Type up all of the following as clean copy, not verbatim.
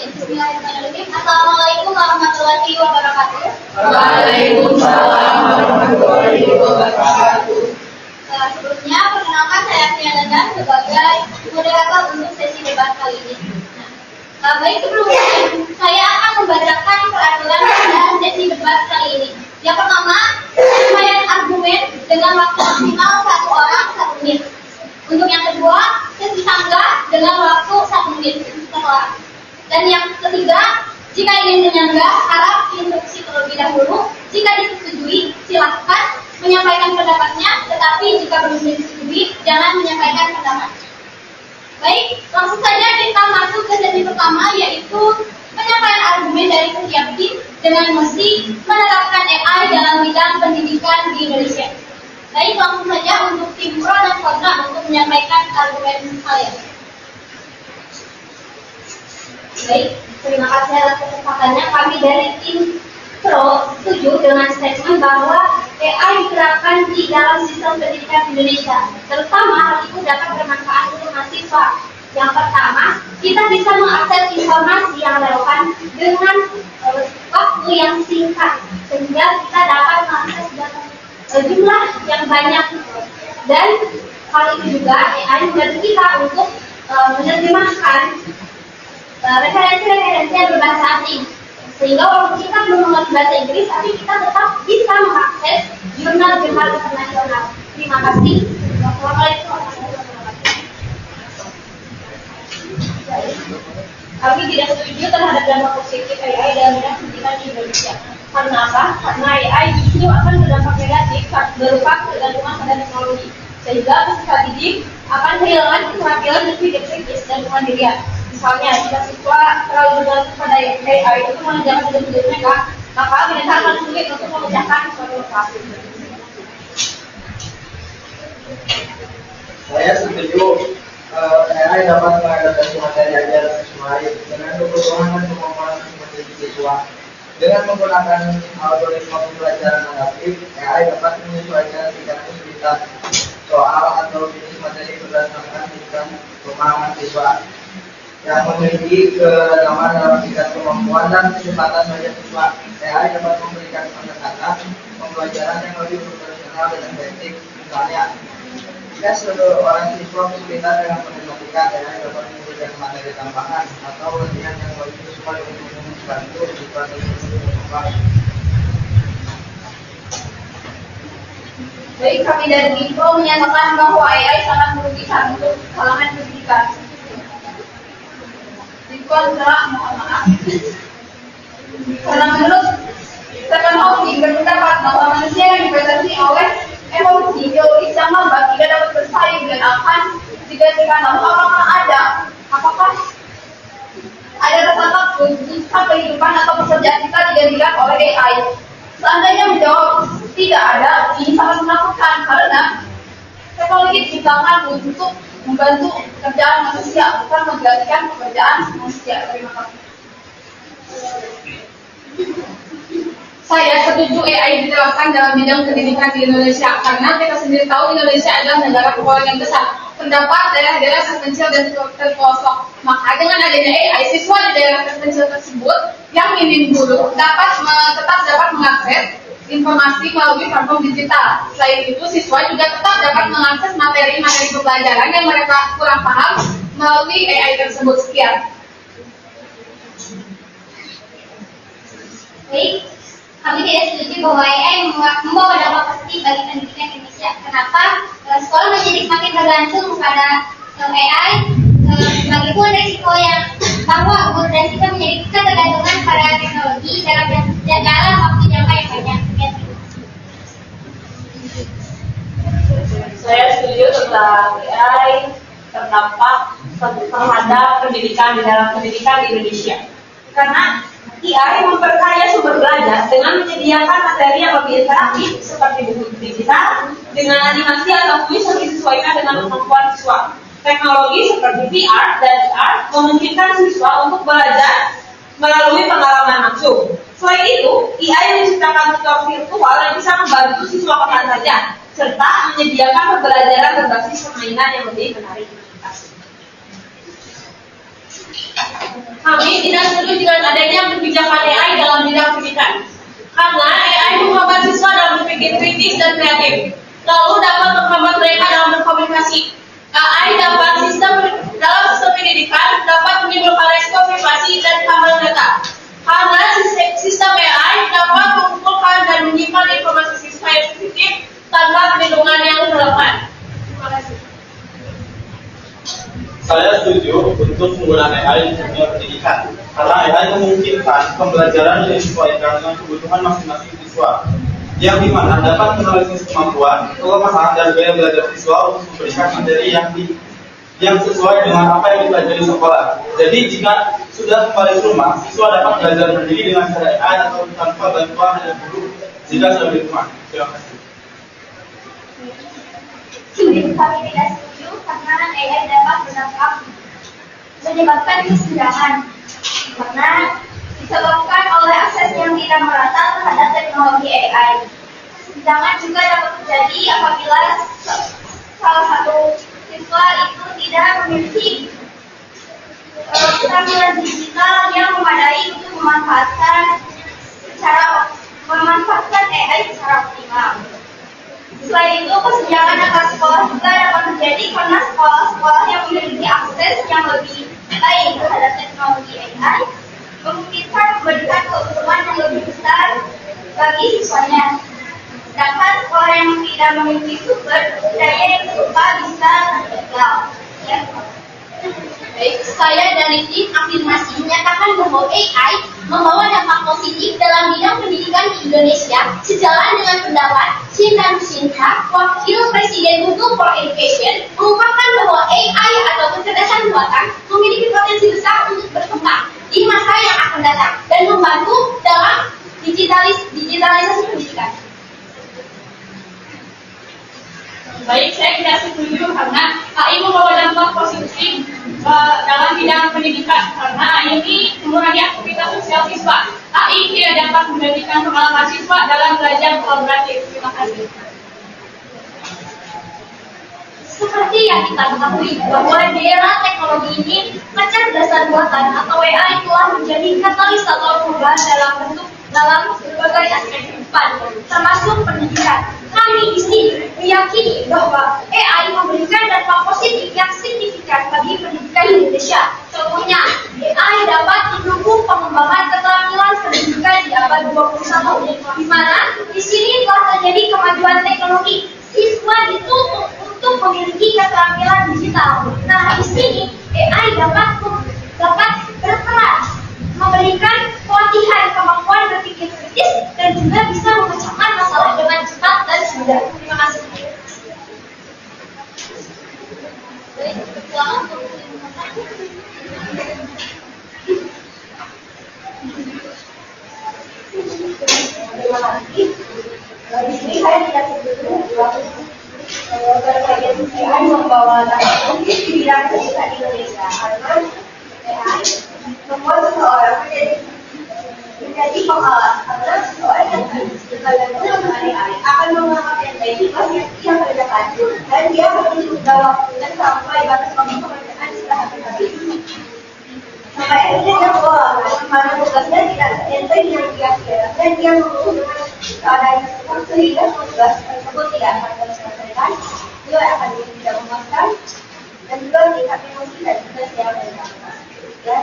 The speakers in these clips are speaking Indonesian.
Bismillahirrahmanirrahim. Assalamualaikum warahmatullahi wabarakatuh. Waalaikumsalam warahmatullahi wabarakatuh. Sebelumnya, perkenalkan saya Fiananda sebagai moderator untuk sesi debat kali ini. Baik, sebelumnya saya akan membacakan peraturan pada sesi debat kali ini. Yang pertama, penyampaian argumen dengan waktu maksimal 1 orang 1 menit. Untuk yang kedua, sesi tangga dengan waktu 1 menit setelah. Dan yang ketiga, jika ingin menyanggah, harap diinstruksi terlebih dahulu. Jika disetujui, silahkan menyampaikan pendapatnya, tetapi jika belum disetujui, jangan menyampaikan pendapat. Baik, langsung saja kita masuk ke sesi pertama, yaitu penyampaian argumen dari setiap tim dengan mesti menerapkan AI dalam bidang pendidikan di Indonesia. Baik, langsung saja untuk tim pro dan kontra untuk menyampaikan argumen kalian. Baik, terima kasih atas kesempatannya. Kami dari tim pro setuju dengan statement bahwa AI diterapkan di dalam sistem pendidikan Indonesia. Terutama hal itu dapat bermanfaat untuk mahasiswa. Yang pertama, kita bisa mengakses informasi yang relevan dengan waktu yang singkat, sehingga kita dapat mengakses jumlah yang banyak. Dan hal itu juga AI membantu kita untuk menerjemahkan referensi-referensi yang berbahasa asing, sehingga walaupun kita belum mengerti bahasa Inggris, tapi kita tetap bisa mengakses jurnal-jurnal internasional. Terima kasih. Wassalamualaikum warahmatullahi wabarakatuh. Kami tidak setuju terhadap dampak positif AI dalam bidang pendidikan di Indonesia. Karena apa? Karena AI justru akan berdampak negatif berupa ketergantungan pada teknologi, sehingga peserta didik akan kehilangan keterampilan berpikir kritis dan kemandirian. Misalnya, jika siswa terlalu bergantung pada AI itu mengerjakan tugas mereka, maka mereka akan sulit untuk memecahkan suatu masalah. Saya setuju AI dapat mengadaptasi materi ajar sesuai dengan kebutuhan dan kemampuan masing-masing siswa. Dengan menggunakan algoritma pembelajaran adaptif, AI dapat menyesuaikan tingkat kesulitan soal atau jenis materi berdasarkan tingkat pemahaman siswa yang memiliki keragaman dalam tingkat kemampuan dan kecepatan belajar siswa. AI dapat memberikan pendekatan pembelajaran yang lebih profesional dan efektif. Misalnya, jika seorang siswa kesulitan dengan matematika, AI dapat memberikan materi tambahan atau latihan yang lebih sesuai untuk membantu siswa tersebut. Baik, kami dari Info menyatakan bahwa AI sangat merugikan untuk kalangan pendidikan. Kontra, mohon maaf. Karena menurut Stephen Hawking berpendapat bahwa manusia yang dibatasi oleh evolusi biologis yang lambat tidak dapat bersaing dan akan digantikan. Lalu apakah ada rasa takut jika kehidupan atau pekerjaan kita digantikan oleh AI? Seandainya menjawab tidak ada, ini sangat menakutkan karena teknologi diciptakan untuk membantu pekerjaan manusia, bukan menggantikan pekerjaan manusia. Terima kasih. Saya setuju AI diterapkan dalam bidang pendidikan di Indonesia karena kita sendiri tahu Indonesia adalah negara kepulauan yang besar. Terdapat daerah-daerah terpencil dan terpelosok. Maka dengan adanya AI, siswa di daerah terpencil tersebut yang minim guru tetap dapat mengakses informasi melalui platform digital. Selain itu, siswa juga tetap dapat mengakses materi-materi pembelajaran yang mereka kurang paham melalui AI tersebut. Sekian. Baik, kami tidak setuju bahwa AI membawa dampak positif bagi pendidikan Indonesia. Kenapa? Sekolah menjadi semakin bergantung pada AI. Bagipun risiko yang bahwa beresiko menjadi ketergantungan pada teknologi dalam waktu jangka yang banyak. Saya setuju tentang AI terdampak terhadap pendidikan di dalam pendidikan di Indonesia. Karena AI memperkaya sumber belajar dengan menyediakan materi yang lebih interaktif seperti buku digital dengan animasi atau kuis yang disesuaikan dengan kemampuan siswa. Teknologi seperti VR dan AR memungkinkan siswa untuk belajar melalui pengalaman langsung. Selain itu, AI menciptakan tutor virtual yang bisa membantu siswa kapan saja, serta menyediakan pembelajaran berbasis permainan yang lebih menarik. Terima kasih. Kami tidak setuju dengan adanya kebijakan AI dalam bidang pendidikan. Karena AI menghambat siswa dalam berpikir kritis dan kreatif, lalu dapat menghambat mereka dalam berkomunikasi. AI dalam sistem pendidikan dapat menimbulkan resiko privasi dan keamanan data. Karena sistem AI dapat mengumpulkan dan menyimpan informasi siswa yang sensitif tanpa perlindungan yang relevan. Terima kasih. Saya setuju untuk menggunakan AI di dunia pendidikan, karena AI memungkinkan pembelajaran yang disesuaikan dengan kebutuhan masing-masing siswa, yang dimana dapat menganalisis kemampuan, kelemahan, dan gaya belajar siswa untuk memberikan materi yang sesuai dengan apa yang dipelajari di sekolah. Jadi jika sudah kembali ke rumah, siswa dapat belajar mandiri dengan cara AI atau tanpa bantuan dari guru jika sudah di rumah. Terima kasih. Kami tidak setuju karena AI dapat menyebabkan kesenjangan karena disebabkan oleh akses yang tidak merata terhadap teknologi AI. Kesenjangan juga dapat terjadi apabila salah satu siswa itu tidak memiliki keterampilan digital yang memadai untuk memanfaatkan AI secara optimal. Selain itu, kesenjangan antar sekolah juga dapat terjadi karena sekolah-sekolah yang memiliki akses yang lebih baik terhadap teknologi AI memungkinkan memberikan keuntungan yang lebih besar bagi siswanya. Sedangkan sekolah yang tidak memiliki sumber daya yang serupa bisa tertinggal. Ya. Baik, saya dari tim afirmasi menyatakan bahwa AI membawa dampak positif dalam bidang pendidikan di Indonesia sejalan dengan pendapat Shinran Shinra, Wakil Presiden Google for Education, mengungkapkan bahwa AI atau kecerdasan buatan memiliki potensi besar untuk berkembang di masa yang akan datang dan membantu dalam digitalisasi pendidikan. Baik, saya tidak setuju karena AI membawa dampak positif dalam bidang pendidikan karena AI ini mengurangi aktivitas sosial siswa. AI tidak dapat menggantikan pengalaman siswa dalam belajar kolaboratif. Terima kasih. Seperti yang kita ketahui bahwa di era teknologi ini, kecerdasan buatan atau AI telah menjadi katalisator perubahan dalam berbagai aspek kehidupan, termasuk pendidikan. Kami di sini meyakini bahwa AI memberikan dampak positif yang signifikan bagi pendidikan Indonesia. Contohnya, AI dapat mendukung pengembangan keterampilan pendidikan di abad 21, di mana di sini telah terjadi kemajuan teknologi. Siswa dituntut untuk memiliki keterampilan digital. Nah, di sini AI dapat berperan memberikan pelatihan kemampuan berpikir kritis dan juga bisa memecahkan masalah dengan cepat dan mudah. Terima kasih. Terima kasih. Di sini saya tidak setuju berbagai AI membawa dampak positif di bidang pendidikan Indonesia karena AI membuat seseorang menjadi pemalas karena seseorang yang bergabung dengan AI akan mengalami identitas yang ia kerjakan dan dia harus menunda waktunya sampai batas waktu pekerjaan sudah habis. Sampai akhirnya dia pulang, karena tugasnya tidak sesuai yang dia kira dan dia mengumpulkan keadaan tersebut sehingga tugas tersebut tidak akan terselesaikan, dia akan tidak memuaskan dan juga tingkat emosi dan juga siap dan ya.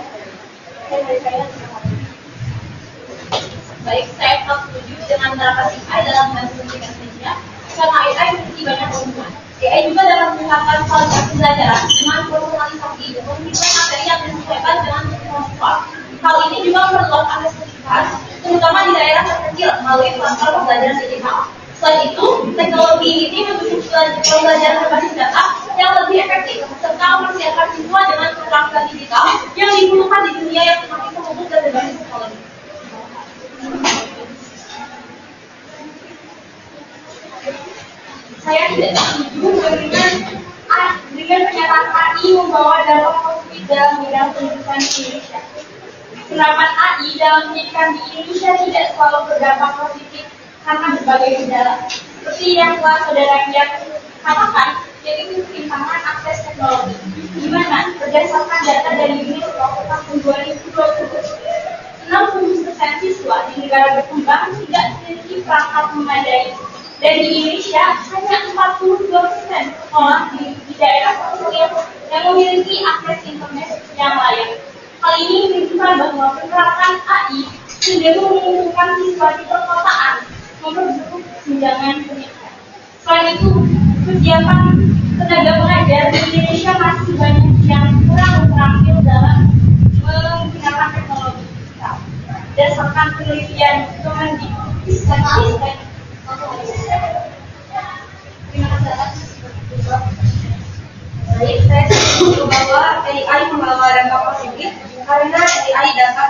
Baik, saya tetap setuju dengan pendapat AI dalam membantu pendidikan Indonesia karena AI memiliki banyak keuntungan. AI juga dapat meningkatkan kualitas pembelajaran dengan personalisasi dan memberikan materi yang disesuaikan dengan kebutuhan siswa. Hal ini juga memperluas aksesibilitas, terutama di daerah terpencil melalui platform pembelajaran digital. Selain itu, teknologi ini mendukung pembelajaran berbasis data yang lebih efektif serta mempersiapkan siswa dengan keterampilan digital yang dibutuhkan di dunia yang semakin terhubung dan berbasis teknologi. Saya tidak setuju dengan pernyataan AI membawa dampak positif dalam bidang pendidikan di Indonesia. Penerapan AI dalam pendidikan di Indonesia tidak selalu berdampak positif karena berbagai kendala, seperti yang telah saudara yang katakan, yaitu ketimpangan akses teknologi. Di mana berdasarkan data dari UNICEF tahun 2012 negara berkembang tidak memiliki perangkat memadai. Dan di Indonesia hanya 42% sekolah di daerah terpencil yang memiliki akses internet yang layak. Hal ini menunjukkan bahwa penerapan AI sudah menguntungkan siswa di perkotaan memperburuk tunjangan pendidikan. Selain itu, kegiatan tenaga pengajar di Indonesia masih banyak yang kurang terampil dalam menggunakan teknologi digital. Berdasarkan penelitian Kemendikbud, Baik, saya setuju bahwa AI membawa dampak positif karena AI dapat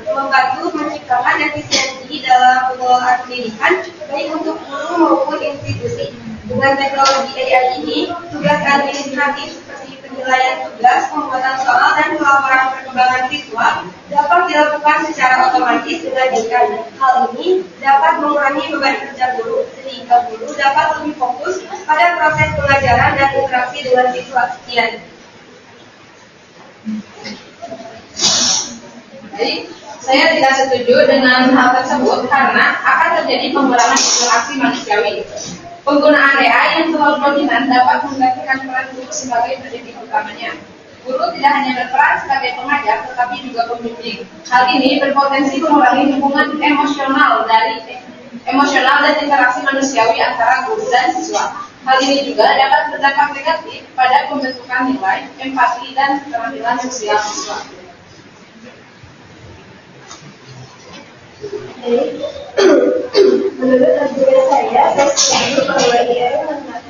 membantu menciptakan efisiensi dalam pengelolaan pendidikan baik untuk guru maupun institusi. Dengan teknologi AI ini, tugas administratif seperti penilaian tugas, pembuatan soal, dan pelaporan perkembangan siswa dapat dilakukan secara otomatis dengan AI. Hal ini dapat mengurangi beban kerja guru, sehingga guru dapat lebih fokus pada proses pengajaran dan interaksi dengan siswa. Sekian. Jadi, saya tidak setuju dengan hal tersebut karena akan terjadi pengurangan interaksi manusiawi. Penggunaan AI yang terlalu dominan dapat menggantikan peran guru sebagai pendidik utamanya. Guru tidak hanya berperan sebagai pengajar, tetapi juga pembimbing. Hal ini berpotensi mengurangi hubungan emosional dan interaksi manusiawi antara guru dan siswa. Hal ini juga dapat berdampak negatif pada pembentukan nilai, empati, dan keterampilan sosial siswa. Menurut argumen saya setuju bahwa AI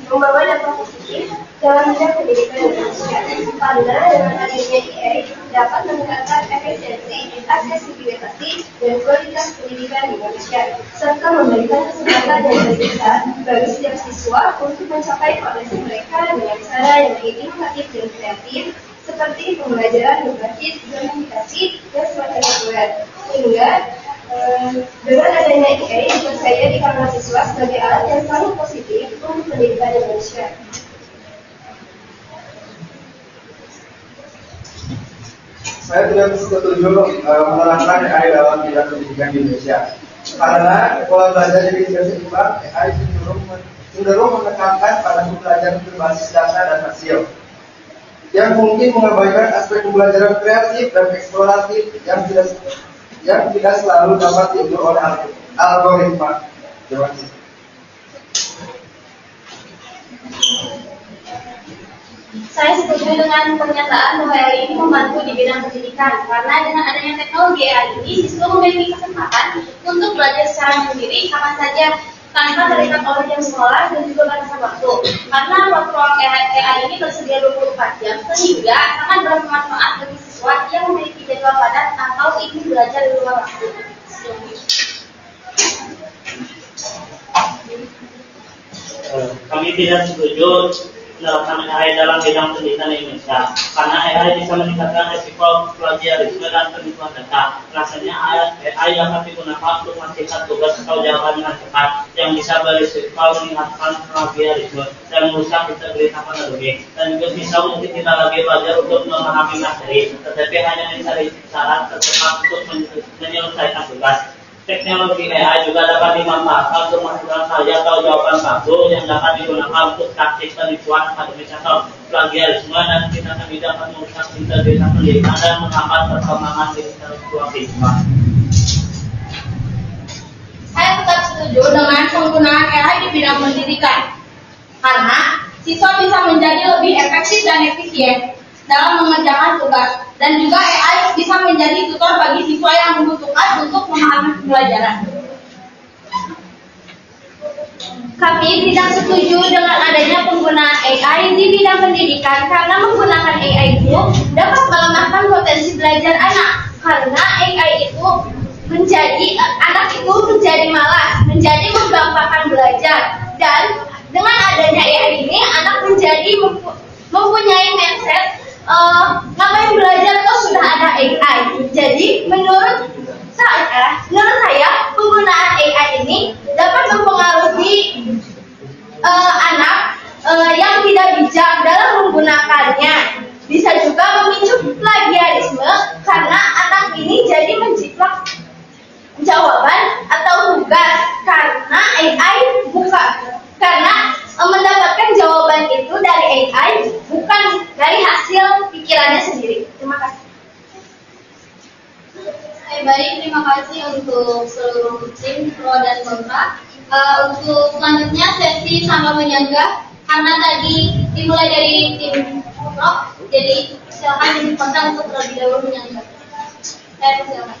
membawa dampak positif dalam bidang pendidikan Indonesia karena dengan adanya AI dapat meningkatkan efisiensi, aksesibilitas, dan kualitas pendidikan di Indonesia serta memberikan kesempatan yang lebih besar bagi setiap siswa untuk mencapai potensi mereka dengan cara yang lebih inovatif dan kreatif seperti pembelajaran berbasis gamifikasi dan semacam reguler. Sehingga dengan adanya AI, saya di kalangan siswa sebagai alat yang sangat positif untuk pendidikan Indonesia. Saya tidak setuju menerapkan AI dalam bidang pendidikan di Indonesia. Karena pola belajar yang seimbang, AI cenderung menekankan pada pembelajaran berbasis data dan hasil, yang mungkin mengabaikan aspek pembelajaran kreatif dan eksploratif yang tidak selalu dapat diukur oleh algoritma. Terima kasih. Saya setuju dengan pernyataan bahwa AI ini membantu di bidang pendidikan karena dengan adanya teknologi AI ini siswa memiliki kesempatan untuk belajar secara mandiri kapan saja tanpa terikat oleh jam sekolah dan juga batasan waktu. Karena waktu ruang AI ini tersedia 24 jam sehingga sangat bermanfaat bagi siswa yang memiliki jadwal padat atau ingin belajar di luar waktu. Kami tidak setuju menerapkan AI dalam bidang pendidikan Indonesia karena AI bisa meningkatkan risiko plagiarisme dan penipuan data. Rasanya AI dapat digunakan untuk menghasilkan tugas atau jawaban dengan cepat yang bisa berisiko meningkatkan plagiarisme dan merusak integritas akademik, dan juga bisa mungkin kita lagi belajar untuk memahami materi, tetapi hanya mencari cara tercepat untuk menyelesaikan tugas. Teknologi AI juga dapat dimanfaatkan untuk menghasilkan karya atau jawaban palsu yang dapat digunakan untuk taktik penipuan akademis atau plagiarisme, dan tindakan ini dapat merusak integritas pendidikan dan menghambat perkembangan intelektual siswa. Saya tetap setuju dengan penggunaan AI di bidang pendidikan karena siswa bisa menjadi lebih efektif dan efisien dalam mengerjakan tugas, dan juga AI bisa menjadi tutor bagi siswa yang membutuhkan untuk memahami pembelajaran. Kami tidak setuju dengan adanya penggunaan AI di bidang pendidikan karena menggunakan AI itu dapat melemahkan potensi belajar anak karena AI itu anak itu menjadi malas, menjadi menggampangkan belajar, dan dengan adanya AI ini anak menjadi mempunyai mindset ngapain belajar kok sudah ada AI. Jadi menurut saya penggunaan AI ini dapat mempengaruhi anak yang tidak bijak dalam menggunakannya. Bisa juga memicu plagiarisme karena anak ini jadi menjiplak jawaban baik, terima kasih untuk seluruh tim pro dan kontra. Untuk selanjutnya sesi sama menyanggah, karena tadi dimulai dari tim pro, jadi silakan tim kontra untuk terlebih dahulu menyanggah. Saya persilakan.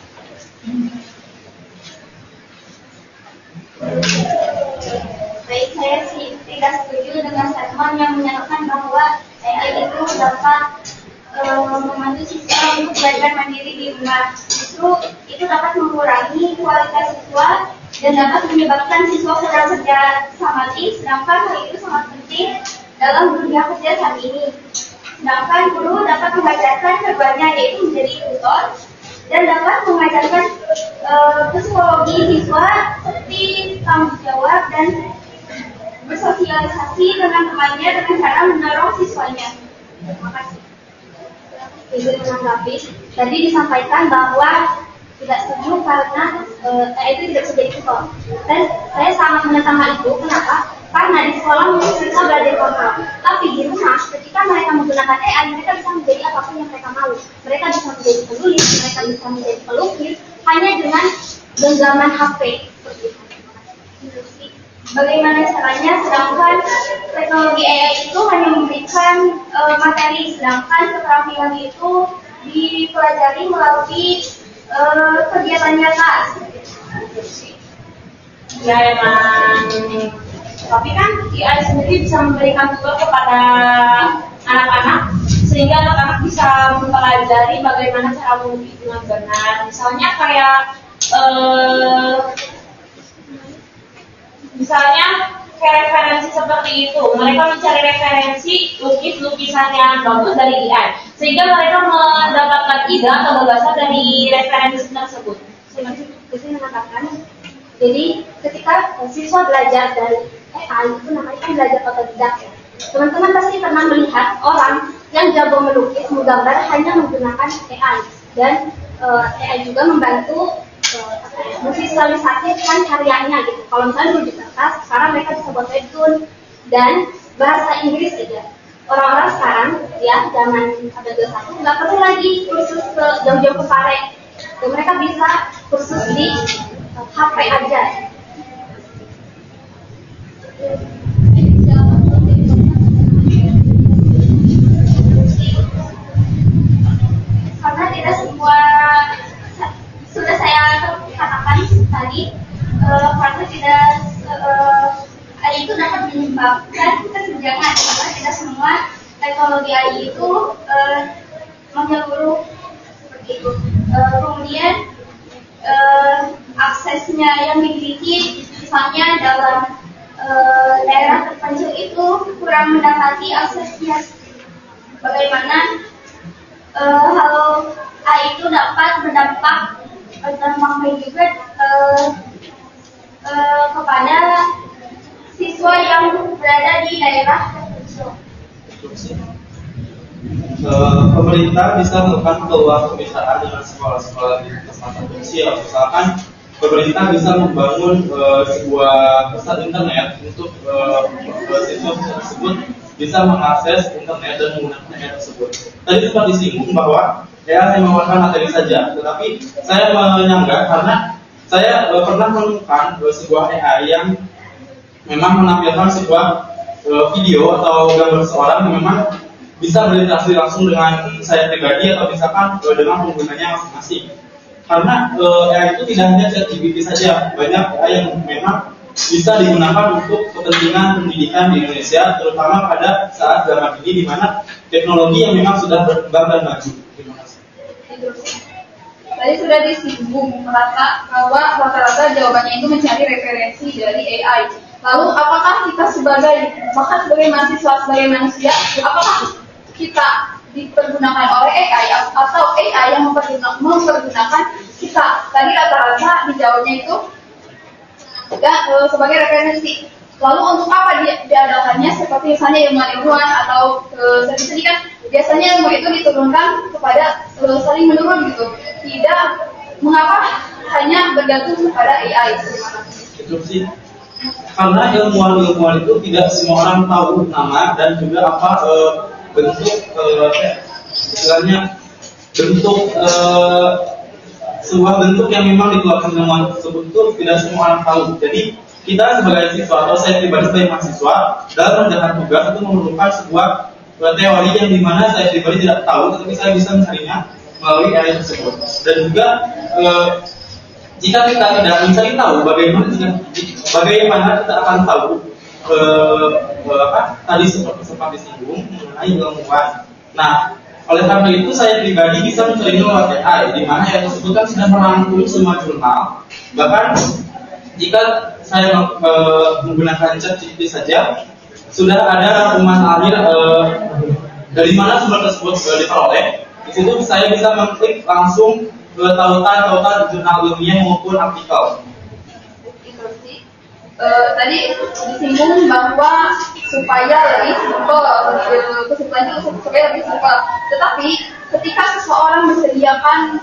Baik, saya sih tidak setuju dengan statement yang menyatakan bahwa AI itu dapat membantu siswa untuk belajar mandiri di rumah. Justru itu dapat mengurangi kualitas siswa dan dapat menyebabkan siswa sedang mati, sedangkan hal itu sangat penting dalam dunia kerja saat ini. Sedangkan guru dapat mengajarkan keduanya, yaitu menjadi tutor dan dapat mengajarkan psikologi siswa seperti tanggung jawab dan bersosialisasi dengan temannya dengan cara mendorong siswanya. Terima kasih. Izin menanggapi, tadi disampaikan bahwa tidak setuju karena itu tidak bisa jadi tutor. Dan saya sangat menentang hal itu. Kenapa? Karena di sekolah mereka belajar kontrol. Tapi di rumah, ketika mereka menggunakan AI, mereka bisa menjadi apapun yang mereka mau. Mereka bisa menjadi penulis, mereka bisa menjadi pelukis, hanya dengan genggaman HP. Bagaimana caranya? Sedangkan teknologi AI itu hanya memberikan materi, sedangkan keterampilan itu dipelajari melalui kegiatan nyata. Ya emang, tapi kan AI sendiri bisa memberikan tutor kepada anak-anak sehingga anak-anak bisa mempelajari bagaimana cara melukis dengan benar. Misalnya kayak referensi seperti itu, mereka mencari referensi lukisan yang bagus dari AI sehingga mereka mendapatkan ide atau gagasan dari referensi tersebut. Saya mengatakan, jadi ketika siswa belajar dari AI itu namanya kan belajar otodidak ya. Teman-teman pasti pernah melihat orang yang jago melukis, menggambar hanya menggunakan AI dan AI juga membantu memvisualisasikan karyanya gitu. Kalau misalnya dulu di kertas, sekarang mereka bisa buat webtoon dan bahasa Inggris aja. Orang-orang sekarang ya zaman ada 21 nggak perlu lagi kursus ke jauh-jauh ke Pare. Dan mereka bisa kursus di HP aja. Karena tidak semua sudah saya katakan tadi, karena tidak AI itu dapat menyebabkan kesenjangan, karena tidak semua teknologi AI itu menyeluruh seperti itu. Kemudian aksesnya yang dimiliki, misalnya dalam daerah terpencil itu kurang mendapati aksesnya. Bagaimana hal AI itu dapat berdampak juga kepada siswa yang berada di daerah terpencil. Pemerintah bisa melakukan peluang pemisahan dengan sekolah-sekolah di tempat terpencil. Misalkan pemerintah bisa membangun sebuah pusat internet untuk siswa tersebut bisa mengakses internet dan menggunakan AI tersebut. Tadi sempat disinggung bahwa AI hanya merupakan materi saja, tetapi saya menyanggah karena saya pernah menemukan sebuah AI yang memang menampilkan sebuah video atau gambar seorang yang memang bisa berinteraksi langsung dengan saya pribadi atau misalkan dengan penggunanya masing-masing. Karena AI itu tidak hanya ChatGPT saja, banyak AI yang memang bisa digunakan untuk kepentingan pendidikan di Indonesia, terutama pada saat zaman ini di mana teknologi yang memang sudah berkembang dan maju. Terima kasih. Tadi sudah disinggung merata bahwa rata-rata jawabannya itu mencari referensi dari AI. Lalu apakah kita sebagai mahasiswa, sebagai manusia, apakah kita dipergunakan oleh AI atau AI yang mempergunakan kita? Tadi rata-rata dijawabnya itu sebagai referensi. Lalu untuk apa diadakannya? Seperti misalnya ilmuwan atau studi kan biasanya ilmu itu diturunkan kepada saling menurun gitu. Tidak mengapa hanya bergantung kepada AI. Itu sih. Karena ilmuwan itu tidak semua orang tahu nama dan juga apa bentuk istilahnya bentuk sebuah bentuk yang memang dikeluarkan temuan tersebut itu tidak semua orang tahu. Jadi kita sebagai siswa atau saya pribadi sebagai mahasiswa dalam mengerjakan tugas itu memerlukan sebuah teori yang dimana saya pribadi tidak tahu, tetapi saya bisa mencarinya melalui AI tersebut. Dan juga jika kita tidak mencari tahu, bagaimana kita akan tahu tadi sempat disinggung mengenai ilmuwan. Nah, oleh karena itu saya pribadi bisa mencari lewat AI, di mana AI tersebut kan sudah merangkum semua jurnal. Bahkan jika saya menggunakan ChatGPT saja, sudah ada rangkuman akhir dari mana sumber tersebut diperoleh. Di situ saya bisa mengklik langsung tautan jurnal ilmiah maupun artikel. Tadi disinggung bahwa supaya lebih simpel, kesimpulannya supaya lebih simpel. Tetapi ketika seseorang disediakan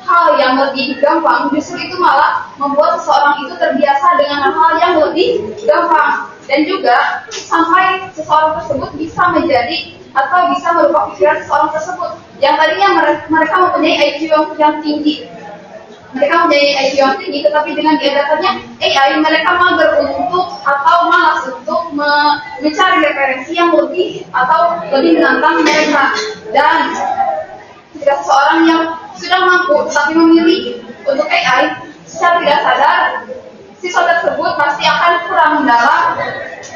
hal yang lebih gampang, justru itu malah membuat seseorang itu terbiasa dengan hal yang lebih gampang. Dan juga sampai seseorang tersebut bisa menjadi atau bisa merubah pikiran seseorang tersebut yang tadinya mereka mempunyai IQ yang tinggi. Mereka mempunyai IQ yang tinggi, tetapi dengan diadakannya AI, mereka mager untuk atau malas untuk mencari referensi yang lebih atau lebih menantang mereka. Dan jika seseorang yang sudah mampu tetapi memilih untuk AI, secara tidak sadar siswa tersebut pasti akan kurang mendalam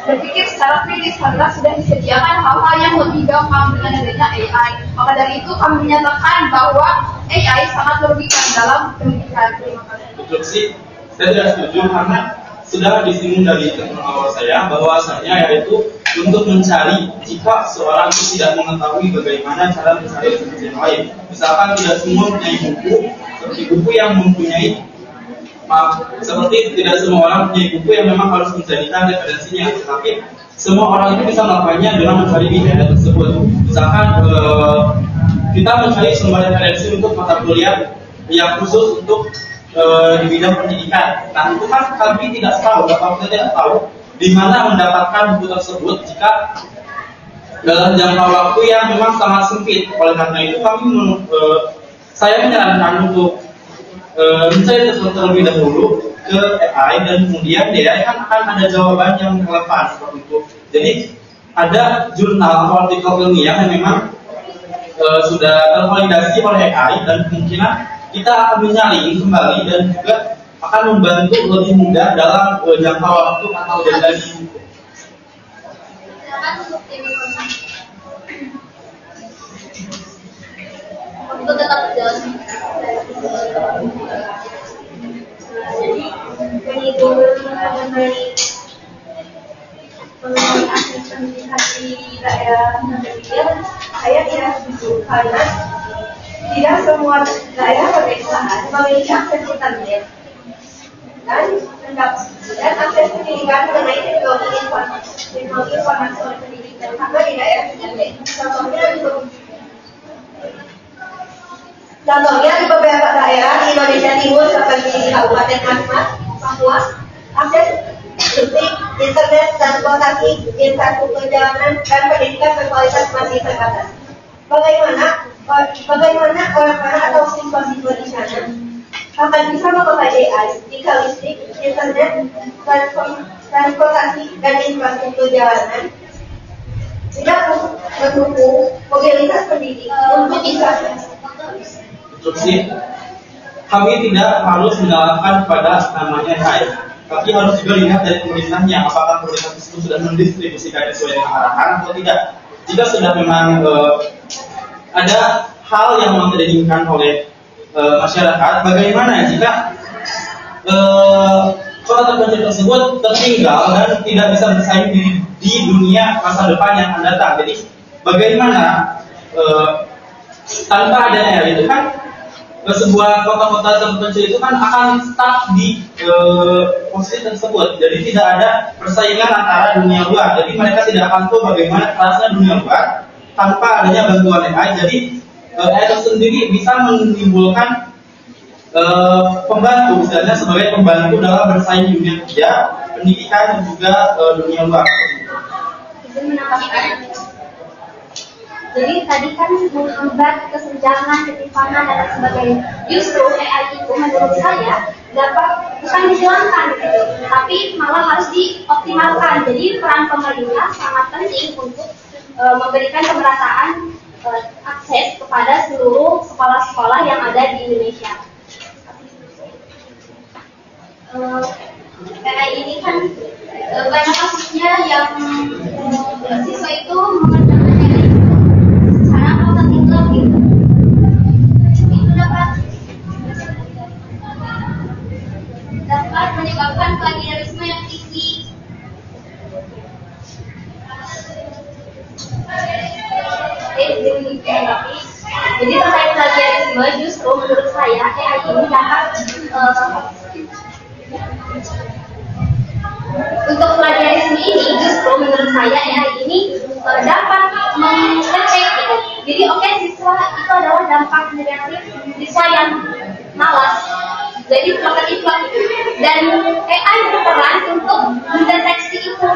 berpikir secara kritis karena sudah disediakan hal-hal yang lebih gampang dengan adanya AI. Maka dari itu kami menyatakan bahwa AI sangat merugikan dalam pendidikan. Terima kasih. Betul sih, saya tidak setuju karena sudah disinggung dari teman awal saya bahwasanya yaitu untuk mencari jika seorang itu tidak mengetahui bagaimana cara mencari informasi yang lain. Misalkan tidak semua mempunyai buku, seperti buku yang mempunyai seperti tidak semua orang punya buku yang memang harus menjadikan referensinya, tetapi semua orang itu bisa melakukannya dengan mencari di internet tersebut. Misalkan kita mencari sumber referensi untuk mata kuliah yang khusus untuk di bidang pendidikan. Nah, itu kan kami tidak tahu atau kita tidak tahu di mana mendapatkan buku tersebut jika dalam jangka waktu yang memang sangat sempit. Oleh karena itu saya menyarankan untuk mencari sesuatu terlebih dahulu ke AI dan kemudian di AI kan akan ada jawaban yang relevan seperti itu. Jadi ada jurnal atau artikel ilmiah yang memang sudah tervalidasi oleh AI dan kemungkinan kita akan mencari kembali dan juga akan membantu lebih mudah dalam jangka waktu atau deadline buku. Untuk tetap berjalan. Jadi penghitungan mengenai administrasi daerah kecil, saya tidak setuju karena tidak semua daerah pedesaan memiliki akses internet dan akses pendidikan mengenai teknologi informasi dan pendidikan karena di daerah pedesaan. Contohnya di beberapa daerah di Indonesia Timur seperti di Kabupaten Asmat, Papua, akses listrik, internet, transportasi, infrastruktur jalanan, dan pendidikan berkualitas masih terbatas. Bagaimana orang-orang atau siswa-siswa di sana akan bisa memakai AI jika listrik, internet, transportasi, dan infrastruktur jalanan tidak mendukung mobilitas pendidik untuk bisa. Instruksi, kami tidak harus menyalahkan pada namanya AI, tapi harus juga lihat dari pemerintahnya apakah pemerintah tersebut sudah mendistribusikan sesuai dengan arahan atau tidak. Jika sudah memang ada hal yang memang tidak diinginkan oleh masyarakat, bagaimana jika kota terpencil tersebut tertinggal dan tidak bisa bersaing di dunia masa depan yang akan datang. Jadi bagaimana tanpa ada AI itu kan sebuah kota-kota terpencil itu kan akan stuck di posisi tersebut. Jadi tidak ada persaingan antara dunia luar. Jadi mereka tidak akan tahu bagaimana kerasnya dunia luar tanpa adanya bantuan AI. Jadi AI itu sendiri bisa menimbulkan pembantu, misalnya sebagai pembantu dalam bersaing di dunia kerja, pendidikan dan juga dunia luar. Jadi tadi kan menghambat kesenjangan, ketimpangan dan lain sebagainya. Justru AI itu menurut saya dapat bukan dihilangkan gitu, tapi malah harus dioptimalkan. Jadi peran pemerintah sangat penting untuk memberikan pemerataan akses kepada seluruh sekolah-sekolah yang ada di Indonesia. AI ini kan banyak kasusnya yang siswa itu mengerjakan AI secara automatik gitu. Itu dapat menyebabkan plagiarisme yang tinggi. Jadi terkait plagiarisme, justru menurut saya AI ini dapat untuk plagiarisme ini, justru menurut saya AI ini dapat mengecek gitu. Jadi oke, siswa itu adalah dampak negatif siswa yang malas. Jadi seperti itu, dan AI berperan untuk mendeteksi itu.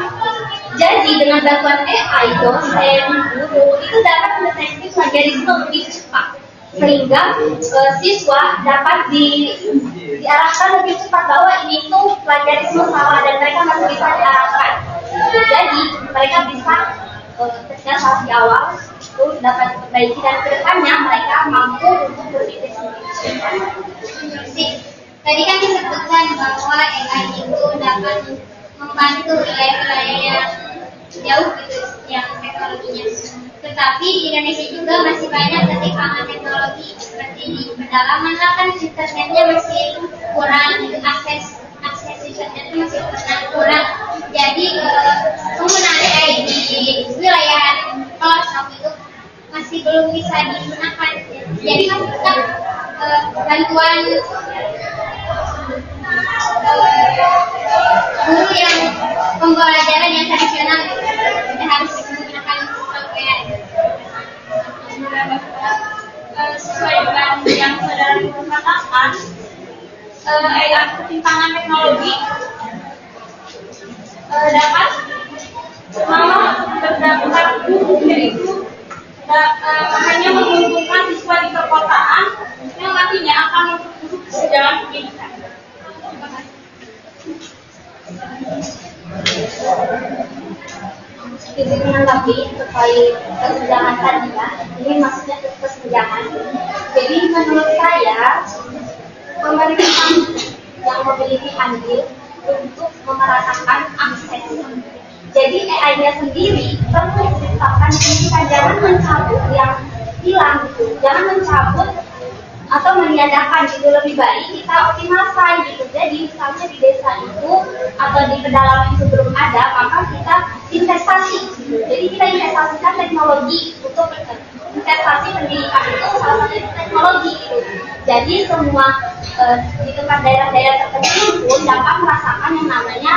Jadi dengan bantuan AI, dosen, guru itu dapat mendeteksi plagiarisme lebih cepat, sehingga siswa dapat diarahkan lebih cepat bahwa ini tuh plagiarisme salah dan mereka masih bisa diarahkan. Jadi mereka bisa ketika salah di awal itu dapat diperbaiki dan kedepannya mereka mampu untuk berpikir sendiri. Tadi kan disebutkan bahwa AI itu dapat membantu wilayah-wilayah yang jauh gitu yang teknologinya. Tetapi di Indonesia juga masih banyak ketimpangan teknologi seperti ini. Pedalaman lah kan internetnya masih kurang, akses internetnya masih kurang. Jadi penggunaan AI di wilayah pelosok itu masih belum bisa digunakan. Jadi maksudnya bantuan guru yang pembelajaran yang tradisional kita harus menggunakan software sesuai dengan yang saudara katakan. AI ketimpangan teknologi dapat malah berdampak buruk, yaitu hanya menguntungkan siswa di perkotaan yang nantinya akan memperburuk kesenjangan pendidikan. Jadi menanggapi terkait kesenjangan tadi ya, ini maksudnya kesenjangan. Jadi menurut saya pemerintah yang memiliki andil untuk memeratakan akses. Jadi AI-nya sendiri perlu ditetapkan pendidikan, jangan mencabut yang hilang gitu, jangan mencabut atau meniadakan gitu, lebih baik kita optimalkan gitu. Jadi misalnya di desa itu atau di pedalaman itu belum ada, maka kita investasi gitu. Jadi kita investasikan teknologi untuk investasi pendidikan itu salah satu teknologi gitu. Jadi semua di tempat daerah-daerah tertentu pun dapat merasakan yang namanya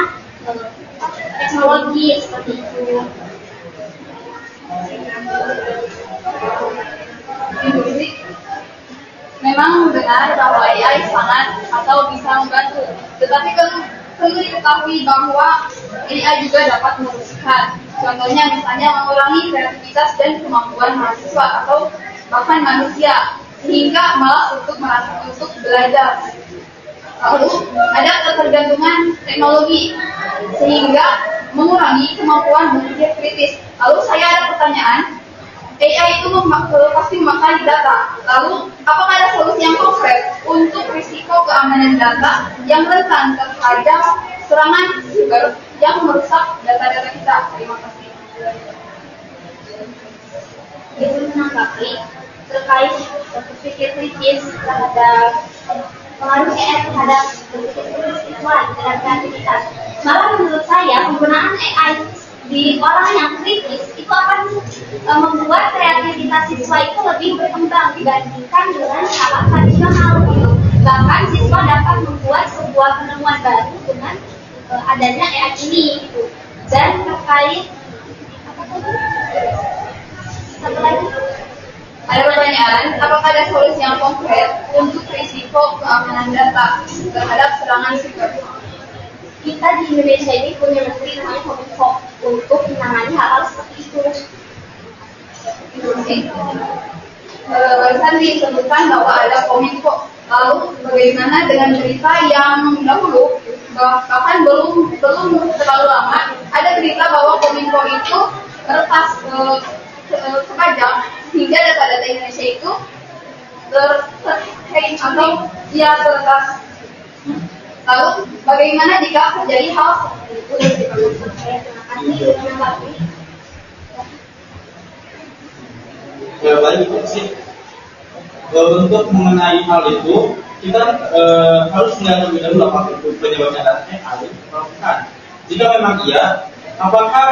teknologi seperti itu. Memang benar bahwa AI sangat atau bisa membantu, tetapi perlu diketahui bahwa AI juga dapat merugikan. Contohnya misalnya mengurangi kreativitas dan kemampuan mahasiswa atau bahkan manusia, sehingga malas untuk belajar. Lalu ada ketergantungan teknologi sehingga mengurangi kemampuan berpikir kritis. Lalu saya ada pertanyaan, AI itu pasti memakai data. Lalu, apakah ada solusi yang konkret untuk risiko keamanan data yang rentan terhadap serangan siber yang merusak data-data kita? Terima kasih. Itu menanggapi terkait berpikir kritis terhadap pengaruh AI terhadap berpikir kritis siswa dan kreativitas. Malah menurut saya penggunaan AI di orang yang kritis itu akan membuat kreativitas siswa itu lebih berkembang dibandingkan dengan cara tradisional gitu. Bahkan siswa dapat membuat sebuah penemuan baru dengan adanya AI ini gitu. Dan terkait satu lagi, Ada pertanyaan, apakah ada solusi yang konkret untuk risiko keamanan data terhadap serangan siber? kita di Indonesia ini punya menteri namanya Kominfo untuk menangani hal-hal seperti itu. Barusan disebutkan bahwa ada kominfo. Lalu bagaimana dengan berita yang dahulu, bahkan belum terlalu lama, ada berita bahwa kominfo itu terlepas ke pajak hingga data-data Indonesia itu atau dia terlepas. Lalu bagaimana jika terjadi hal seperti itu? Terima kasih. Ya baik sih. Untuk mengenai hal itu kita harus melihat terlebih dahulu apakah itu penyebabnya adalah AI atau bukan. Jika memang iya, apakah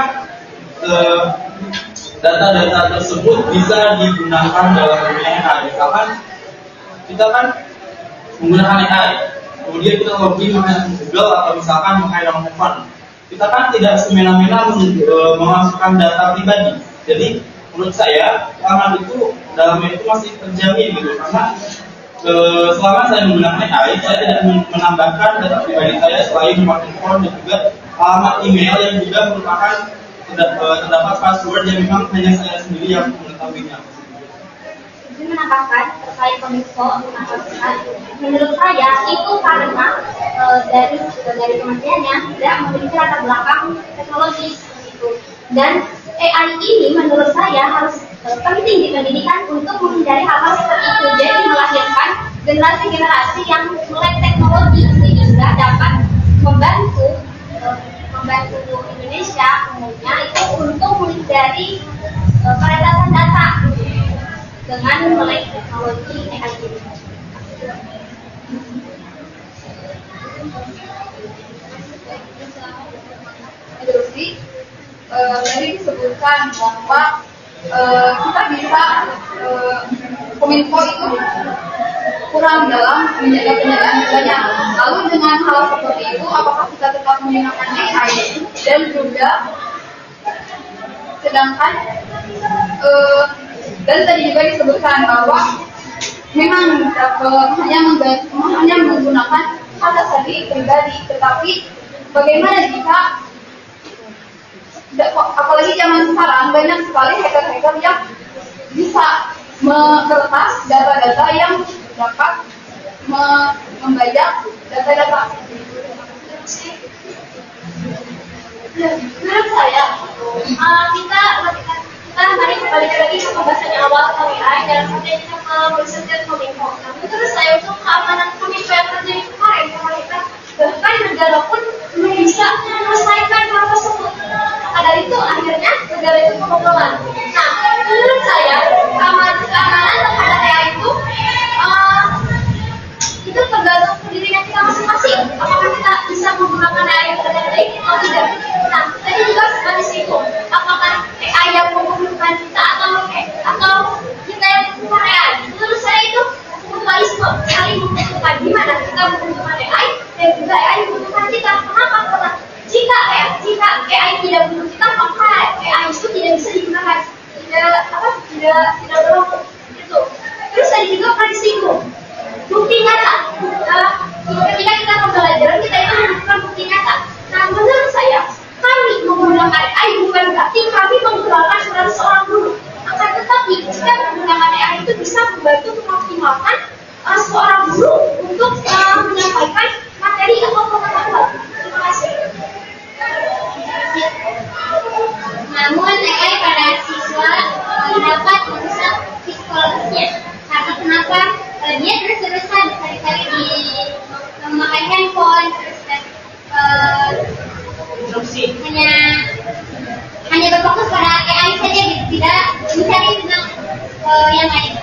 data-data tersebut bisa digunakan dalam dunia AI? Misalkan kita kan menggunakan AI, kemudian kita login menggunakan Google atau misalkan menggunakan handphone. Kita kan tidak semena-mena memasukkan data pribadi. Jadi menurut saya keamanan itu dalamnya itu masih terjamin gitu, karena selama saya menggunakan AI, saya tidak menambahkan data pribadi saya selain nomor handphone dan juga alamat email yang juga merupakan terdapat password yang memang hanya saya sendiri yang mengetahuinya. Ini menambahkan terkait kominfo, menurut saya itu karena dari kementeriannya tidak memiliki latar belakang teknologi seperti itu. Dan AI ini menurut saya harus penting di pendidikan untuk menghindari hal-hal seperti itu. Jadi melahirkan generasi-generasi yang melek teknologi sehingga dapat membantu Indonesia umumnya itu untuk menghindari peredaran data dengan melek teknologi AI ini. Terusi, tadi disebutkan bahwa kita bisa kominfo itu kurang dalam menjaga penjagaan datanya. Lalu dengan hal seperti itu, apakah kita tetap menggunakan AI? Dan juga, sedangkan dan tadi juga disebutkan bahwa memang hanya menggunakan data tadi pribadi, tetapi bagaimana jika apalagi zaman sekarang banyak sekali hacker-hacker yang bisa meretas data-data yang dapat membajak data-data. Menurut saya, kita mari kembali lagi ke pembahasan yang awal AI dalam konteks kita meresetkan kominfo. Menurut saya untuk keamanan kominfo yang terjadi kemarin bahkan negara pun belum bisa menyelesaikan hal tersebut. Maka dari itu akhirnya negara itu kebobolan. Nah, menurut saya keamanan terhadap AI itu tergantung dirinya kita masing-masing. Apakah kita bisa menggunakan AI dengan baik atau tidak? Nah, tadi juga seperti itu. Apakah AI yang membutuhkan kita atau kita yang membutuhkan AI? Menurut saya itu mutualisme, saling membutuhkan. Gimana kita membutuhkan AI dan juga AI membutuhkan kita? Kenapa? Karena jika AI tidak membutuhkan kita, maka AI itu tidak bisa digunakan. Tidak berlaku. Itu. Terus tadi juga pernah disinggung. Bukti nyata. Ketika kita pembelajaran kita itu membutuhkan bukti nyata. Nah, menurut saya kami menggunakan AI bukan berarti kami menggunakan seorang guru. Akan tetapi jika menggunakan AI itu bisa membantu mengoptimalkan seorang guru untuk menyampaikan materi atau pengetahuan. Terima kasih. Namun AI pada siswa dapat merusak psikologisnya. Karena kenapa? Dia terus-terusan berkali-kali memakai handphone, hanya berfokus pada AI saja, tidak mencari tentang yang lain.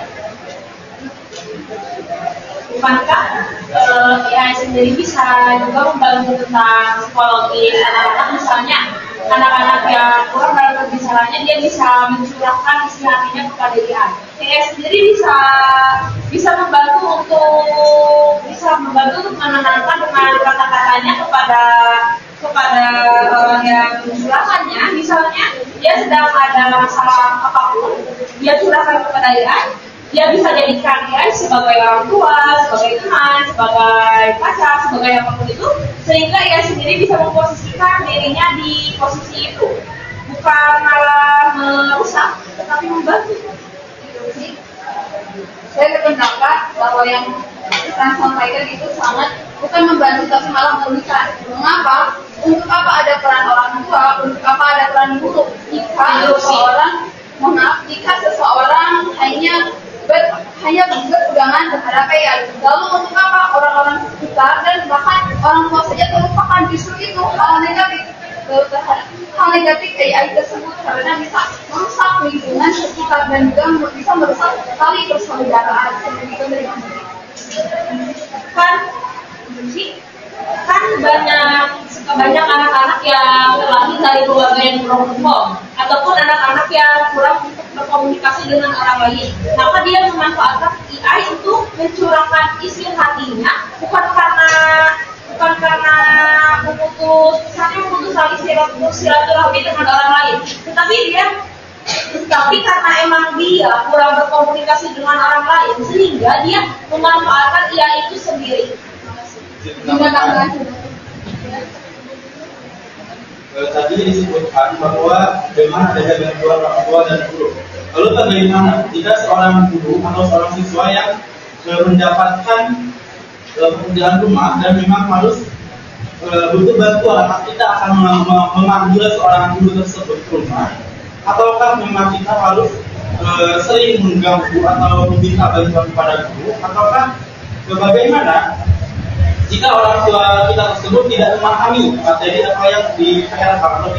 Bukankah AI sendiri bisa juga membantu tentang psikologi anak-anak, misalnya anak-anak yang kurang dalam berbicaranya, dia bisa mencurahkan isi hatinya kepada dia. AI sendiri bisa membantu untuk menenangkan dengan kata-katanya kepada orang yang mencurahkannya. Misalnya dia sedang ada masalah apapun, dia curahkan kepada AI. Dia bisa jadikan AI sebagai orang tua, sebagai teman, sebagai pacar, sebagai apapun itu, sehingga ia sendiri bisa memposisikan dirinya di posisi itu, bukan malah merusak, tetapi membantu. Saya berpendapat bahwa yang kita sampaikan itu sangat bukan membantu tapi malah merugikan. Mengapa? Untuk apa ada peran orang tua? Untuk apa ada peran guru? Jika seseorang hanya berpegangan terhadap AI, lalu untuk apa orang-orang sekitar dan bahkan orang tua saja terlupakan? Justru itu hal negatif AI tersebut karena bisa merusak lingkungan sekitar dan juga bisa merusak tali persaudaraan. Seperti itu dari kan banyak anak-anak yang terlahir dari keluarga yang kurang perform ataupun anak-anak yang kurang berkomunikasi dengan orang lain, maka dia memanfaatkan AI untuk mencurahkan isi hatinya bukan karena memutus tali silaturahmi dengan orang lain, tapi karena emang dia kurang berkomunikasi dengan orang lain sehingga dia memanfaatkan AI itu sendiri. Tadi disebutkan bahwa memang adanya gangguan orang tua dan guru. Lalu bagaimana jika seorang guru atau seorang siswa yang mendapatkan pekerjaan rumah dan memang harus butuh bantuan, apakah kita akan memanggil seorang guru tersebut ke rumah, ataukah memang kita harus sering mengganggu atau meminta bantuan kepada guru, ataukah bagaimana jika orang tua kita tersebut tidak memahami materi apa yang diperhatikan atau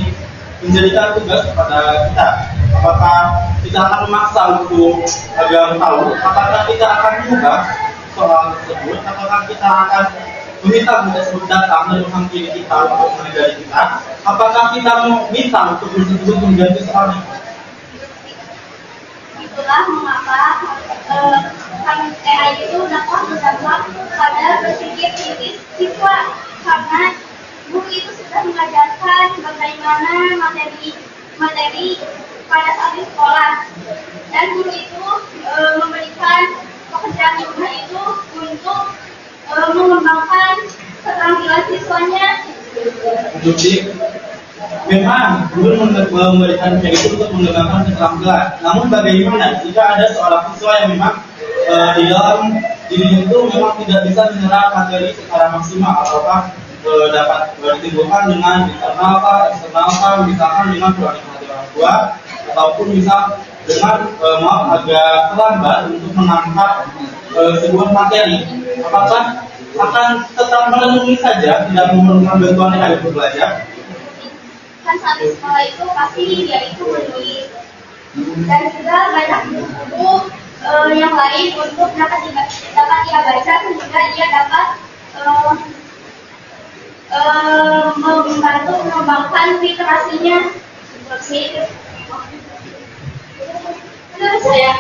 menjadikan tugas kepada kita, apakah kita akan memaksa untuk agar tahu, apakah kita akan mengubah soal tersebut, apakah kita akan meminta guru tersebut datang dan menghampiri kita untuk mengajari kita, apakah kita mau minta untuk guru tersebut mengganti soalnya? Itulah mengapa AI itu dapat berdampak pada berpikir kritis siswa, karena guru itu sudah mengajarkan bagaimana materi pada saat di sekolah, dan guru itu memberikan pekerjaan rumah itu untuk mengembangkan keterampilan siswanya. Jadi memang guru memberikan materi itu untuk mengembangkan keterampilan. Namun bagaimana jika ada seorang siswa yang memang di dalam dirinya itu memang tidak bisa menyerap materi secara maksimal, ataukah dapat ditimbulkan dengan eksternal, misalkan dengan kurang hati orang tua, ataupun misal dengan agak terlambat untuk menangkap sebuah materi, apakah akan tetap merenungi saja, tidak memerlukan bantuan yang ada untuk belajar? Kan saat di sekolah itu pasti dia itu menulis, dan juga banyak buku yang lain untuk dapat ia baca sehingga ia dapat membantu mengembangkan literasinya. Menurut saya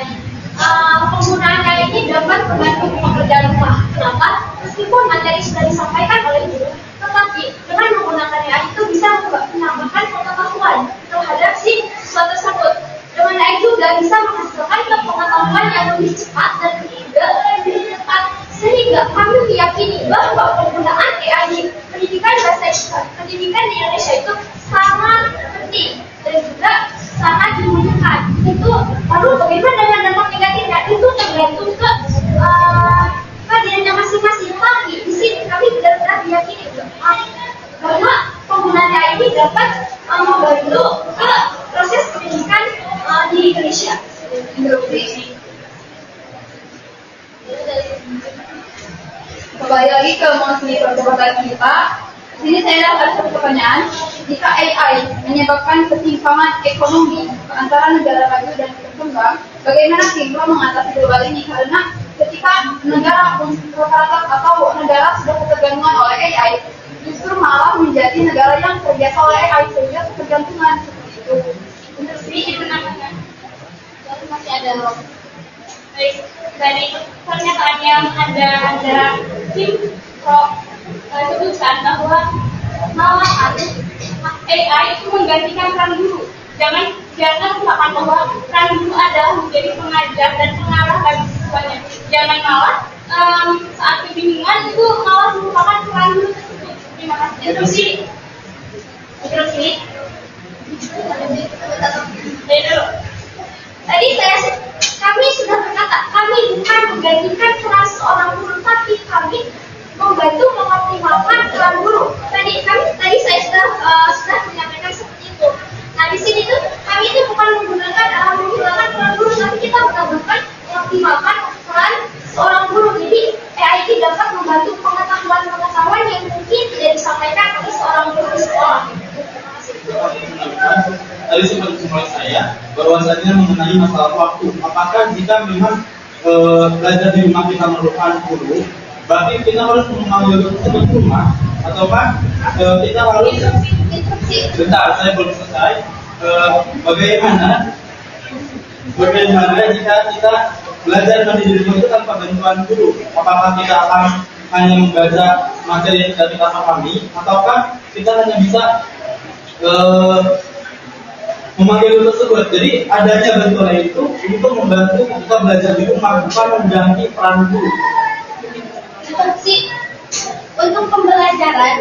penggunaan AI ini dapat membantu pekerjaan rumah. Kenapa? Meskipun materi sudah disampaikan oleh guru, tetapi dengan menggunakan AI itu bisa menambahkan pengetahuan terhadap si siswa tersebut. Dengan AI juga bisa menghasilkan pengetahuan yang lebih cepat dan juga lebih cepat, sehingga kami meyakini bahwa penggunaan AI di pendidikan di Indonesia itu sangat penting dan juga sangat dimudahkan. Itu lalu bagaimana dengan dampak negatifnya? Itu tergantung ke kajiannya masing-masing. Tapi di sini kami benar-benar meyakini bahwa penggunaan AI ini dapat membantu ke proses pendidikan di Indonesia. Kembali lagi ke materi perdebatan kita. Sini saya dapat satu pertanyaan. Jika AI menyebabkan ketimpangan ekonomi antara negara maju dan berkembang, bagaimana Kimpro mengatasi global ini? Karena ketika negara rata-rata atau negara sudah ketergantungan oleh AI, justru malah menjadi negara yang terbiasa oleh AI sehingga ketergantungan seperti itu. Industri itu namanya. Lalu masih ada dari pernyataan yang ada Kimpro sebutkan bahwa malahan AI itu menggantikan peran guru. Jangan lupakan bahwa peran guru adalah menjadi pengajar dan pengarah bagi siswanya. Jangan malah saat kebingungan itu malah melupakan peran guru tersebut. Terima kasih. Terus ini. Tadi kami sudah berkata, kami bukan bahwasanya mengenai masalah waktu. Apakah jika memang belajar di rumah kita memerlukan guru, berarti kita harus mengambil tersebut ke rumah, ataukah kita harus bentar, saya belum selesai. Bagaimana jika kita belajar mandiri di rumah itu tanpa bantuan guru? Apakah kita akan hanya membaca materi yang sudah kita pahami, ataukah kita hanya bisa memanggil guru tersebut? Jadi adanya bantuan itu untuk membantu kita belajar di rumah, bukan mengganti peran guru. Instruksi untuk pembelajaran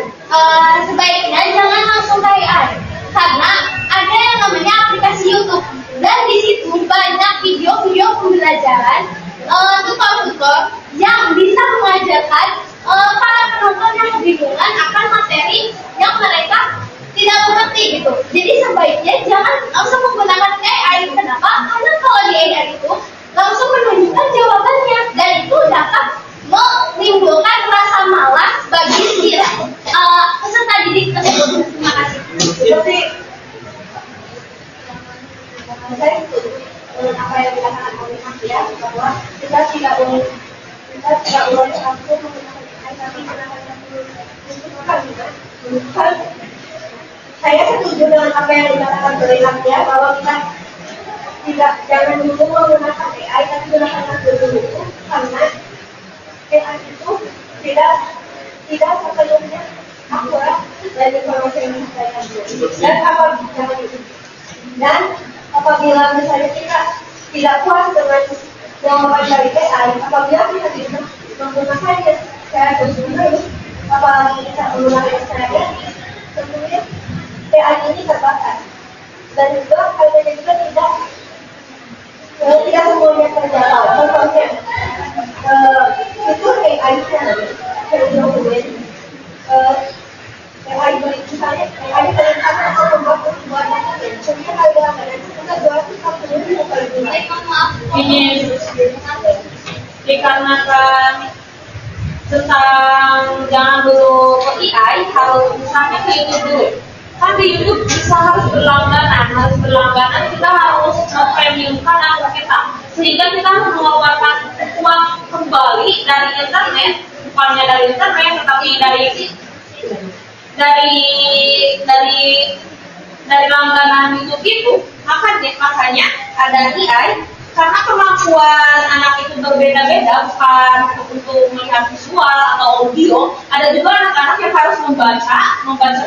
sebaiknya jangan langsung ke AI, karena ada yang namanya aplikasi YouTube, dan di situ banyak video-video pembelajaran tutor-tutor yang bisa mengajarkan para penonton yang kebingungan akan materi yang mereka tidak mengerti gitu. Jadi sebaiknya jangan langsung menggunakan AI. Kenapa? Karena kalau di AI itu langsung menunjukkan jawabannya, dan itu dapat menimbulkan rasa malas bagi si peserta didik tersebut. Terima kasih. Jadi Saya setuju dengan apa yang dikatakan oleh Mas ya, bahwa kita tidak boleh langsung menggunakan AI, tapi menggunakan untuk saya setuju dengan apa yang dikatakan oleh Mas ya, bahwa kita jangan dulu menggunakan AI, tapi gunakan dulu, karena AI itu tidak sepenuhnya akurat dari informasi yang disampaikan. Dan apabila misalnya kita tidak puas dengan jawaban dari AI, apabila kita tidak menggunakannya secara terus-menerus, apalagi kita menggunakan secara tentunya AI ini terbatas. Dan juga hal-hal juga tidak semuanya terjawab. Contohnya itu AI-nya dokumen AI misalnya AI terlihat atau membuat dokumen kemudian ada kita 240 kali ini dikarenakan tentang jangan dulu ke AI, harus misalnya ke YouTube dulu. Kan di YouTube bisa harus berlangganan, kita harus premiumkan akun kita, sehingga kita mengeluarkan uang kembali dari internet, bukannya dari internet tetapi dari langganan YouTube itu. Makanya ada AI, karena kemampuan anak itu berbeda-beda, bukan untuk melihat visual atau audio. Ada juga anak-anak yang harus membaca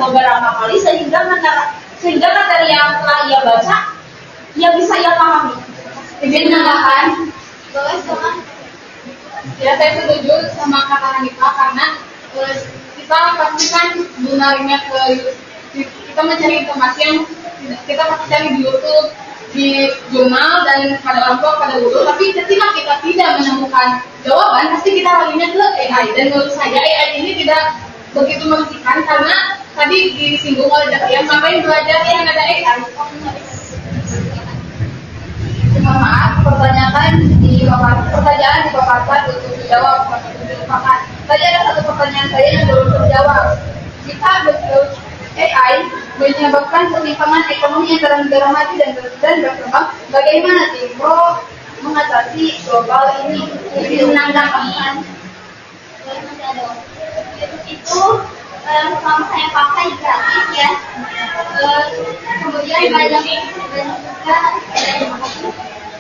beberapa kali sehingga materi yang telah ia baca ia bisa ia pahami. Izin menambahkan, boleh ya saya setuju sama kata Hanifah, karena kita pastikan gunanya kita mencari informasi yang kita pasti cari di YouTube, di jurnal, dan pada orang tua, pada guru. Tapi ketika kita tidak menemukan jawaban, pasti kita larinya ke AI. Dan menurut saya AI ini tidak begitu membersihkan, karena tadi disinggung oleh Jakian, ngapain belajar yang ada AI. Mohon maaf, pertanyaan dipaparkan untuk dijawab, dilupakan. Tadi ada satu pertanyaan saya yang belum terjawab. Jika AI menyebabkan ketimpangan ekonomi antara negara maju dan berkembang, bagaimana Timro mengatasi global ini? menanggapi itu selama saya pakai gratis ya. Kemudian banyak juga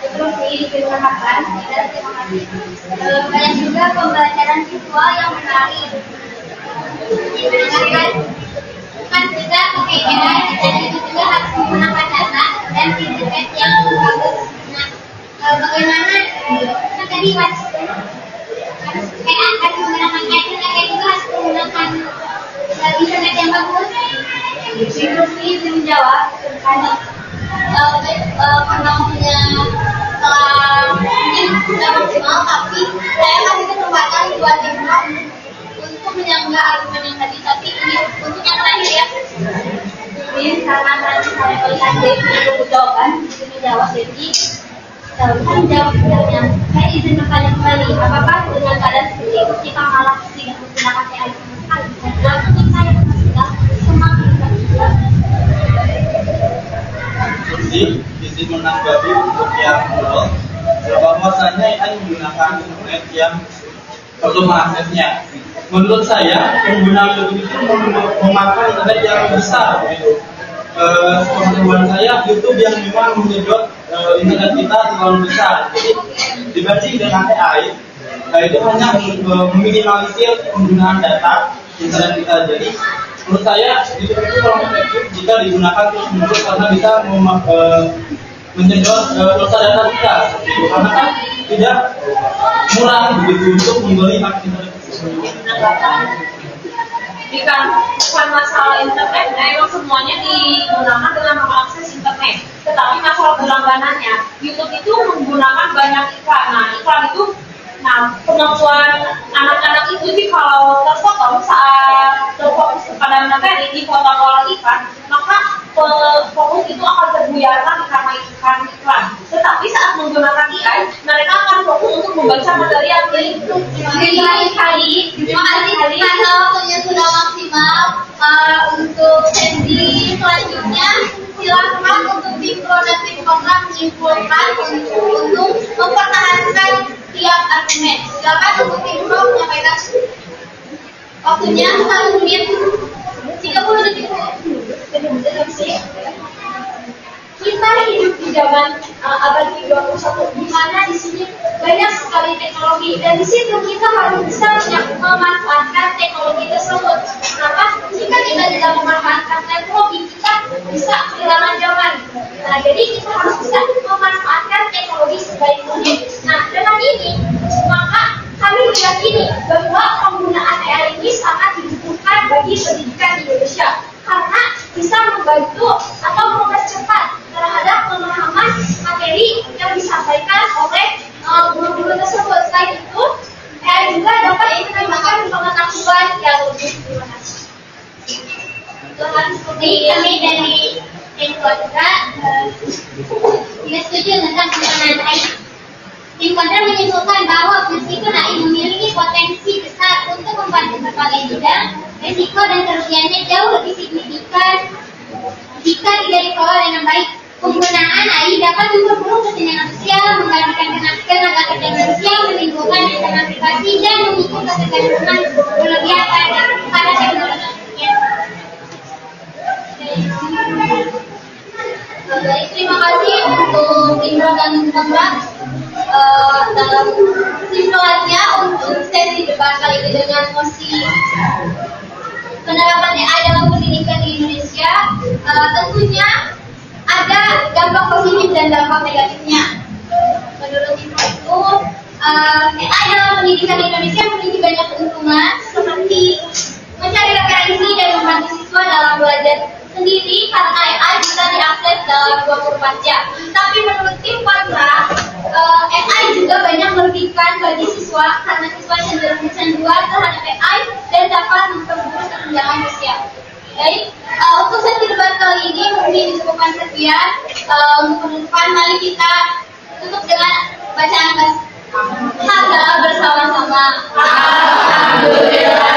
terus dipergunakan, dan terima kasih. Banyak juga pembelajaran visual yang menarik. Kan kita pakai AI, dan itu juga harus menggunakan data dan internet yang bagus. Nah, bagaimana kan tadi harus menggunakan AI juga harus menggunakan internet yang bagus. Izin menjawab karena punya mungkin sudah maksimal, tapi saya kasih kesempatan buat Timro untuk menyanggah argumen yang tadi, tapi ini untuk yang terakhir ya. Ini karena tadi saya melihat Devi belum jawaban, izin menjawab Devi. Kan jawabnya, saya izin bertanya kembali, apakah dengan keadaan seperti itu kita malah tidak menggunakan AI sama sekali? Dan kita yang sudah semakin terlibat. Izin menanggapi untuk yang awal bahwasanya AI menggunakan internet yang perlu aksesnya. Menurut saya penggunaan YouTube itu memakan internet yang besar gitu. Pengetahuan saya YouTube yang memang menyedot internet kita terlalu besar. Jadi dibanding dengan AI itu hanya meminimalisir penggunaan data internet kita. Jadi menurut saya YouTube itu kurang efektif jika digunakan terus menerus karena bisa menyedot pulsa data kita. Karena kan tidak murah begitu untuk membeli hak internet. Bukan masalah internet, emang semuanya digunakan dengan mengakses internet. Tetapi masalah berlangganannya, YouTube itu menggunakan banyak iklan. Nah, iklan itu, kemampuan anak-anak itu sih kalau terpotong saat terfokus kepada materi di foto iklan, maka fokus itu akan terbuyarkan karena iklan. Tetapi saat menggunakan AI, mereka akan fokus untuk membaca materi yang Kali-kali, karena waktunya sudah maksimal untuk sesi selanjutnya silakan untuk tim pro dan tim kontra menyimpulkan untuk mempertahankan tiap argumen. Silakan untuk tim pro menyampaikan waktunya 1 menit 30 detik. Kita hidup di zaman abad ke-21 di mana di sini banyak sekali teknologi dan di situ kita harus bisa memanfaatkan teknologi tersebut. Kenapa? Jika kita tidak memanfaatkan teknologi, kita bisa kehilangan zaman. Nah, jadi kita harus bisa memanfaatkan teknologi sebaik mungkin. Nah, dengan ini maka kami meyakini bahwa penggunaan AI ini sangat dibutuhkan bagi pendidikan di Indonesia karena bisa membantu atau mempercepat terhadap pemahaman materi yang disampaikan oleh guru-guru tersebut. Selain itu, AI juga dapat diterjemahkan pengetahuan yang lebih. Terima kasih. Seperti kami dari tim kontra tidak setuju tentang penggunaan AI. Tim kontra menyimpulkan bahwa meskipun AI memiliki potensi besar untuk membantu berbagai bidang, risiko dan kerugiannya jauh lebih signifikan jika tidak dikelola dengan baik. Penggunaan AI dapat memperburuk kesenjangan sosial, menggantikan tenaga kerja manusia, menimbulkan ancaman privasi dan memicu ketergantungan berlebihan pada teknologi. Baik, terima kasih untuk tim pro dan kontra dalam kesimpulannya untuk sesi debat kali ini dengan mosi penerapan AI dalam pendidikan di Indonesia. Tentunya ada dampak positif dan dampak negatifnya. Menurut info itu, AI dalam pendidikan di Indonesia memiliki banyak keuntungan seperti mencari referensi dan membantu siswa dalam belajar sendiri karena AI bisa diakses dalam 24 jam. Tapi menurut tim kontra, AI juga banyak merugikan bagi siswa karena siswa cenderung kecanduan terhadap AI dan dapat memperburuk kesenjangan sosial. Baik, untuk sesi debat kali ini mungkin dicukupkan sekian. Untuk penutupan, mari kita tutup dengan bacaan hamdalah bersama-sama. Alhamdulillah.